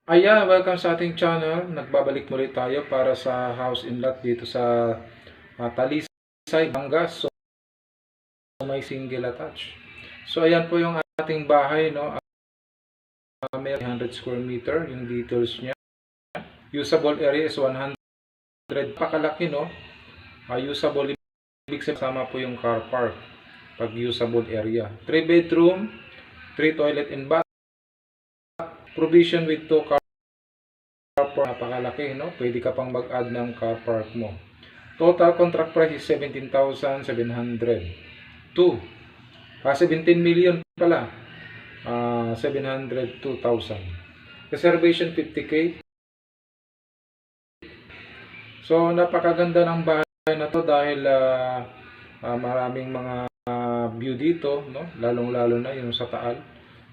Ayan, welcome sa ating channel. Nagbabalik muli tayo para sa house in lot dito sa Talisay, Batangas. So may single attached. So ayan po yung ating bahay, no. May 100 square meter yung details niya. Usable area is 100. Pakalaki, no. Usable ibig sabihin sama po yung car park pag usable area. 3 bedroom, 3 toilet and bath. Provision with 2 car park, napakalaki, no? Pwede ka pang mag-add ng car park mo. Total contract price is 17,700. 2. 17 million pala. 702,000. Reservation 50k. So napakaganda ng bahay na to dahil maraming mga view dito, no? Lalong-lalo na yung sa Taal.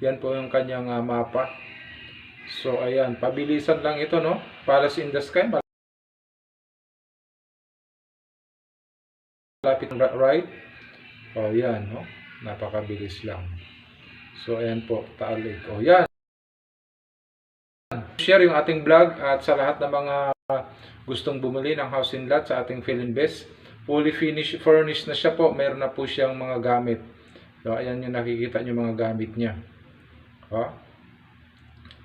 Yan po yung kanyang mapa. So ayan, pabilisan lang ito, no? Palace in the Sky, malapit right. Oh, yan, no? Napakabilis lang. So ayan po, Taal Lake. Oh, yan. Share yung ating vlog at sa lahat ng mga gustong bumili ng house in lot sa ating Philinvest. Fully furnished na siya po. Meron na po siyang mga gamit. So ayan yung nakikita nyo mga gamit niya. Oh.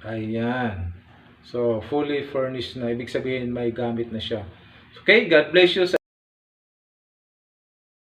Ayan. So fully furnished na. Ibig sabihin may gamit na siya. Okay, God bless you.